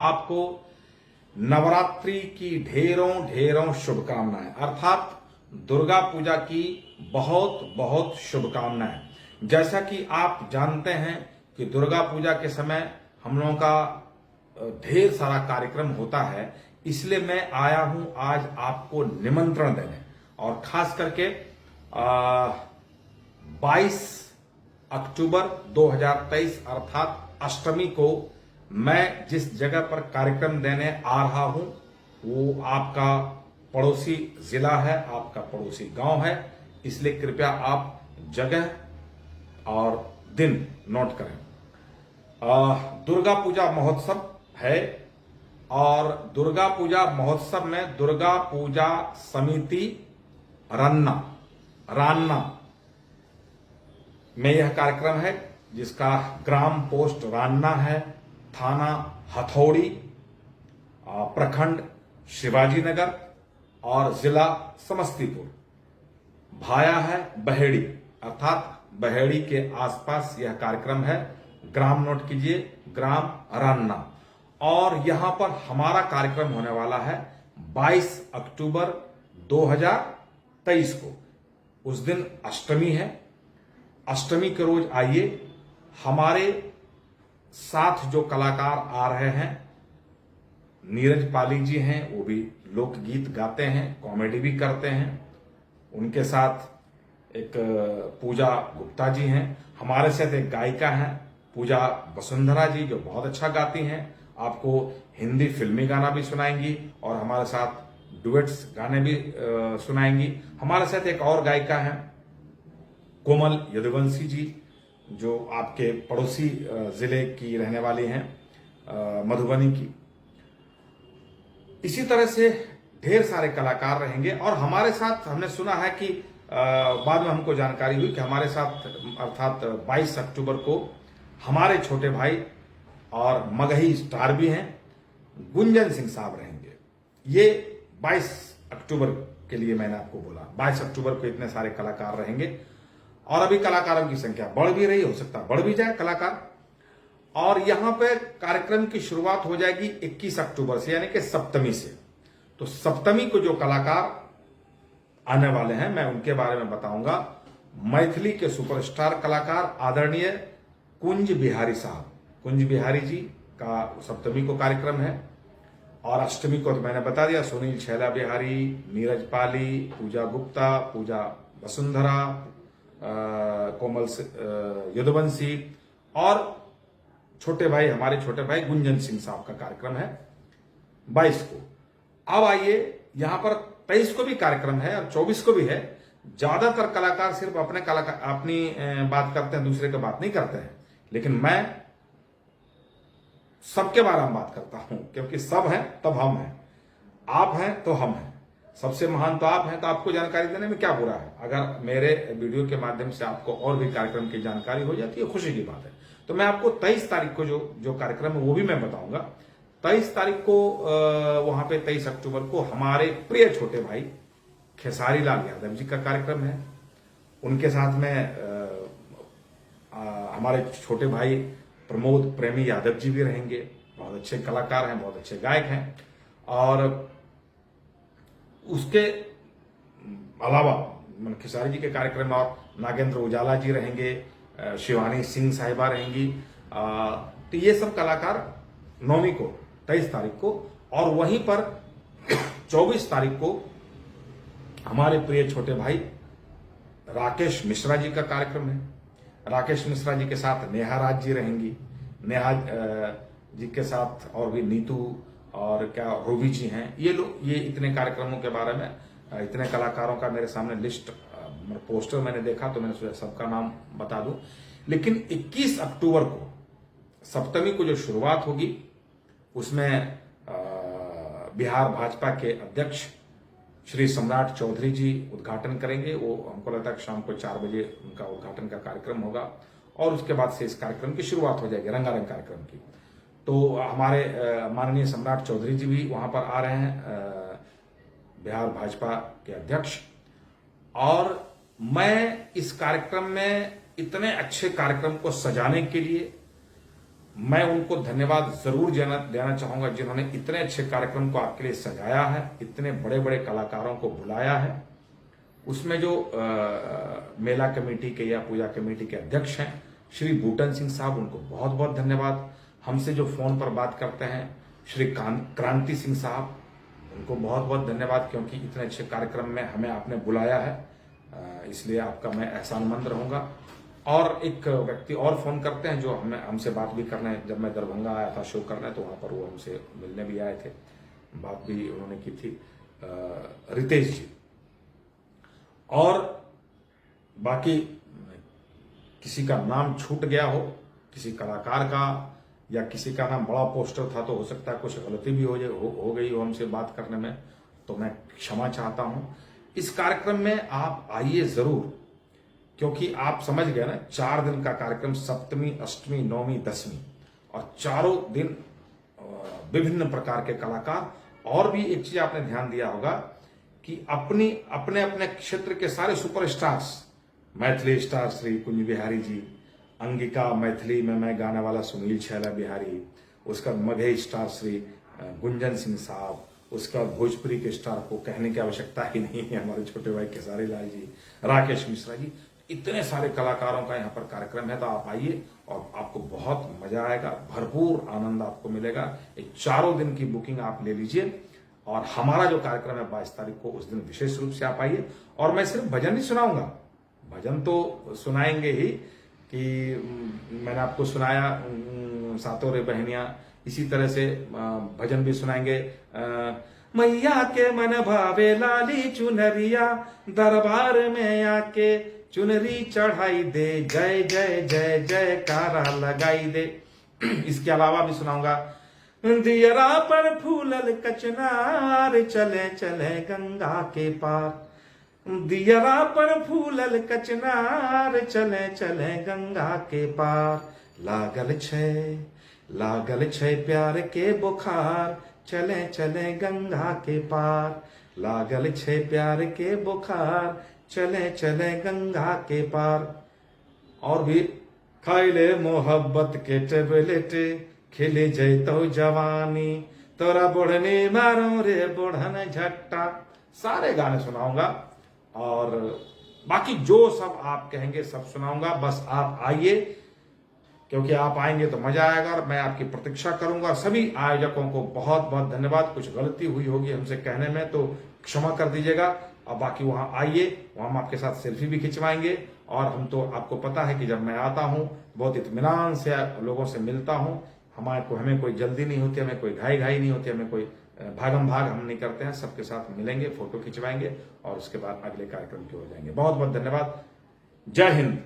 आपको नवरात्रि की ढेरों ढेरों शुभकामनाएं, अर्थात दुर्गा पूजा की बहुत बहुत शुभकामनाएं। जैसा कि आप जानते हैं कि दुर्गा पूजा के समय हम लोगों का ढेर सारा कार्यक्रम होता है, इसलिए मैं आया हूं आज आपको निमंत्रण देने। और खास करके 22 अक्टूबर 2023 अर्थात अष्टमी को मैं जिस जगह पर कार्यक्रम देने आ रहा हूं वो आपका पड़ोसी जिला है, आपका पड़ोसी गांव है, इसलिए कृपया आप जगह और दिन नोट करें। दुर्गा पूजा महोत्सव है और दुर्गा पूजा महोत्सव में दुर्गा पूजा समिति रान्ना में यह कार्यक्रम है, जिसका ग्राम पोस्ट रान्ना है, थाना हथौड़ी, प्रखंड शिवाजी नगर और जिला समस्तीपुर। भाया है बहेड़ी, अर्थात बहेड़ी के आसपास यह कार्यक्रम है। ग्राम नोट कीजिए, ग्राम रान्ना। और यहां पर हमारा कार्यक्रम होने वाला है 22 अक्टूबर 2023 को। उस दिन अष्टमी है। अष्टमी के रोज आइए, हमारे साथ जो कलाकार आ रहे हैं, नीरज पाली जी हैं, वो भी लोकगीत गाते हैं, कॉमेडी भी करते हैं। उनके साथ एक पूजा गुप्ता जी हैं। हमारे साथ एक गायिका हैं पूजा वसुंधरा जी, जो बहुत अच्छा गाती हैं, आपको हिंदी फिल्मी गाना भी सुनाएंगी और हमारे साथ डुएट्स गाने भी सुनाएंगी। हमारे साथ एक और गायिका हैं कोमल यदुवंशी जी, जो आपके पड़ोसी जिले की रहने वाली हैं, मधुबनी की। इसी तरह से ढेर सारे कलाकार रहेंगे। और हमारे साथ हमने सुना है कि बाद में हमको जानकारी हुई कि हमारे साथ अर्थात 22 अक्टूबर को हमारे छोटे भाई और मगही स्टार भी हैं, गुंजन सिंह साहब रहेंगे। ये 22 अक्टूबर के लिए मैंने आपको बोला, 22 अक्टूबर को इतने सारे कलाकार रहेंगे। और अभी कलाकारों की संख्या बढ़ भी रही, हो सकता है बढ़ भी जाए कलाकार। और यहां पे कार्यक्रम की शुरुआत हो जाएगी 21 अक्टूबर से, यानी कि सप्तमी से। तो सप्तमी को जो कलाकार आने वाले हैं मैं उनके बारे में बताऊंगा। मैथिली के सुपरस्टार कलाकार आदरणीय कुंज बिहारी साहब, कुंज बिहारी जी का सप्तमी को कार्यक्रम है। और अष्टमी को तो मैंने बता दिया, सुनील छैला बिहारी, नीरज पाली, पूजा गुप्ता, पूजा वसुंधरा, कोमल यदुवंशी और छोटे भाई, हमारे छोटे भाई गुंजन सिंह साहब का कार्यक्रम है 22 को। अब आइए, यहां पर 23 को भी कार्यक्रम है और 24 को भी है। ज्यादातर कलाकार सिर्फ अपने अपनी बात करते हैं, दूसरे की बात नहीं करते हैं, लेकिन मैं सबके बारे में बात करता हूं, क्योंकि सब हैं तब हम हैं, आप हैं तो हम हैं, सबसे महान तो आप हैं। तो आपको जानकारी देने में क्या बुरा है? अगर मेरे वीडियो के माध्यम से आपको और भी कार्यक्रम की जानकारी हो जाती है, खुशी की बात है। तो मैं आपको 23 तारीख को जो कार्यक्रम है वो भी मैं बताऊंगा। 23 तारीख को वहां पे 23 अक्टूबर को हमारे प्रिय छोटे भाई खेसारी लाल यादव जी का कार्यक्रम है। उनके साथ में हमारे छोटे भाई प्रमोद प्रेमी यादव जी भी रहेंगे। बहुत अच्छे कलाकार हैं, बहुत अच्छे गायक हैं। और उसके अलावा खेसारी जी के कार्यक्रम में और नागेंद्र उजाला जी रहेंगे, शिवानी सिंह साहिबा रहेंगी। तो ये सब कलाकार 9वीं को 23 तारीख को। और वहीं पर 24 तारीख को हमारे प्रिय छोटे भाई राकेश मिश्रा जी का कार्यक्रम है। राकेश मिश्रा जी के साथ नेहा राज जी रहेंगी। नेहा जी के साथ और भी नीतू और क्या रूबी जी हैं। ये इतने कार्यक्रमों के बारे में, इतने कलाकारों का मेरे सामने लिस्ट पोस्टर मैंने देखा, तो मैंने सोचा सबका नाम बता दूं। लेकिन 21 अक्टूबर को सप्तमी को जो शुरुआत होगी, उसमें बिहार भाजपा के अध्यक्ष श्री सम्राट चौधरी जी उद्घाटन करेंगे। वो हमको लगता है कि शाम को 4 बजे उनका उद्घाटन का कार्यक्रम होगा और उसके बाद से इस कार्यक्रम की शुरुआत हो जाएगी, रंगारंग कार्यक्रम की। तो हमारे माननीय सम्राट चौधरी जी भी वहां पर आ रहे हैं, बिहार भाजपा के अध्यक्ष। और मैं इस कार्यक्रम में इतने अच्छे कार्यक्रम को सजाने के लिए मैं उनको धन्यवाद जरूर देना चाहूंगा जिन्होंने इतने अच्छे कार्यक्रम को आपके लिए सजाया है, इतने बड़े बड़े कलाकारों को बुलाया है। उसमें जो मेला कमेटी के या पूजा कमेटी के अध्यक्ष हैं श्री बूटन सिंह साहब, उनको बहुत बहुत धन्यवाद। हमसे जो फोन पर बात करते हैं श्री क्रांति सिंह साहब, उनको बहुत बहुत धन्यवाद, क्योंकि इतने अच्छे कार्यक्रम में हमें आपने बुलाया है, इसलिए आपका मैं एहसानमंद रहूंगा। और एक व्यक्ति और फोन करते हैं जो हमसे बात भी करने, जब मैं दरभंगा आया था शो करने तो वहां पर वो हमसे मिलने भी आए थे, बात भी उन्होंने की थी, रितेश जी। और बाकी किसी का नाम छूट गया हो, किसी कलाकार का या किसी का नाम बड़ा पोस्टर था तो हो सकता है कुछ गलती भी हो गई हो हमसे बात करने में, तो मैं क्षमा चाहता हूं। इस कार्यक्रम में आप आइए जरूर, क्योंकि आप समझ गए ना, 4 दिन का कार्यक्रम, सप्तमी, अष्टमी, नवमी, दसवीं, और चारों दिन विभिन्न प्रकार के कलाकार। और भी एक चीज आपने ध्यान दिया होगा कि अपने अपने क्षेत्र के सारे सुपरस्टार्स, मैथिली स्टार श्री कुंज बिहारी जी, अंगिका मैथिली में मैं गाने वाला सुनील छैला बिहारी, उसका मगही स्टार श्री गुंजन सिंह साहब, उसका भोजपुरी के स्टार को कहने की आवश्यकता ही नहीं है, हमारे छोटे भाई खेसारी लाल जी, राकेश मिश्रा जी, इतने सारे कलाकारों का यहाँ पर कार्यक्रम है। तो आप आइए और आपको बहुत मजा आएगा, भरपूर आनंद आपको मिलेगा। ये चारों दिन की बुकिंग आप ले लीजिए। और हमारा जो कार्यक्रम है 22 तारीख को, उस दिन विशेष रूप से आप आइए। और मैं सिर्फ भजन नहीं सुनाऊंगा, भजन तो सुनाएंगे ही, कि मैंने आपको सुनाया सातों रे बहनियां, इसी तरह से भजन भी सुनाएंगे। मैया के मन भावे लाली चुनरिया, दरबार में आके चुनरी चढ़ाई दे, जय जय जय जयकारा लगाई दे। इसके अलावा भी सुनाऊंगा, दियरा पर फूलल कचनार, चले चले गंगा के पार, दियरा पर फूलल कचनार, चले चले गंगा के पार, लागल छै प्यार के बुखार, चले चले गंगा के पार, लागल छै प्यार के बुखार, चले चले गंगा के पार। और भी, खाइले मोहब्बत के टेबलेट, खिले जैतो जवानी, तोरा बुढ़नी मारो रे बुढ़न झट्टा, सारे गाने सुनाऊंगा। और बाकी जो सब आप कहेंगे सब सुनाऊंगा, बस आप आइए, क्योंकि आप आएंगे तो मजा आएगा और मैं आपकी प्रतीक्षा करूंगा। सभी आयोजकों को बहुत बहुत धन्यवाद। कुछ गलती हुई होगी हमसे कहने में तो क्षमा कर दीजिएगा। और बाकी वहां आइए, वहां हम आपके साथ सेल्फी भी खिंचवाएंगे। और हम तो, आपको पता है कि जब मैं आता हूं बहुत इत्मीनान से लोगों से मिलता हूं, हमें कोई जल्दी नहीं होती, हमें कोई घाई नहीं होती, हमें कोई भागम भाग हम नहीं करते हैं। सबके साथ मिलेंगे, फोटो खिंचवाएंगे और उसके बाद अगले कार्यक्रम की ओर जाएंगे। बहुत बहुत धन्यवाद। जय हिंद।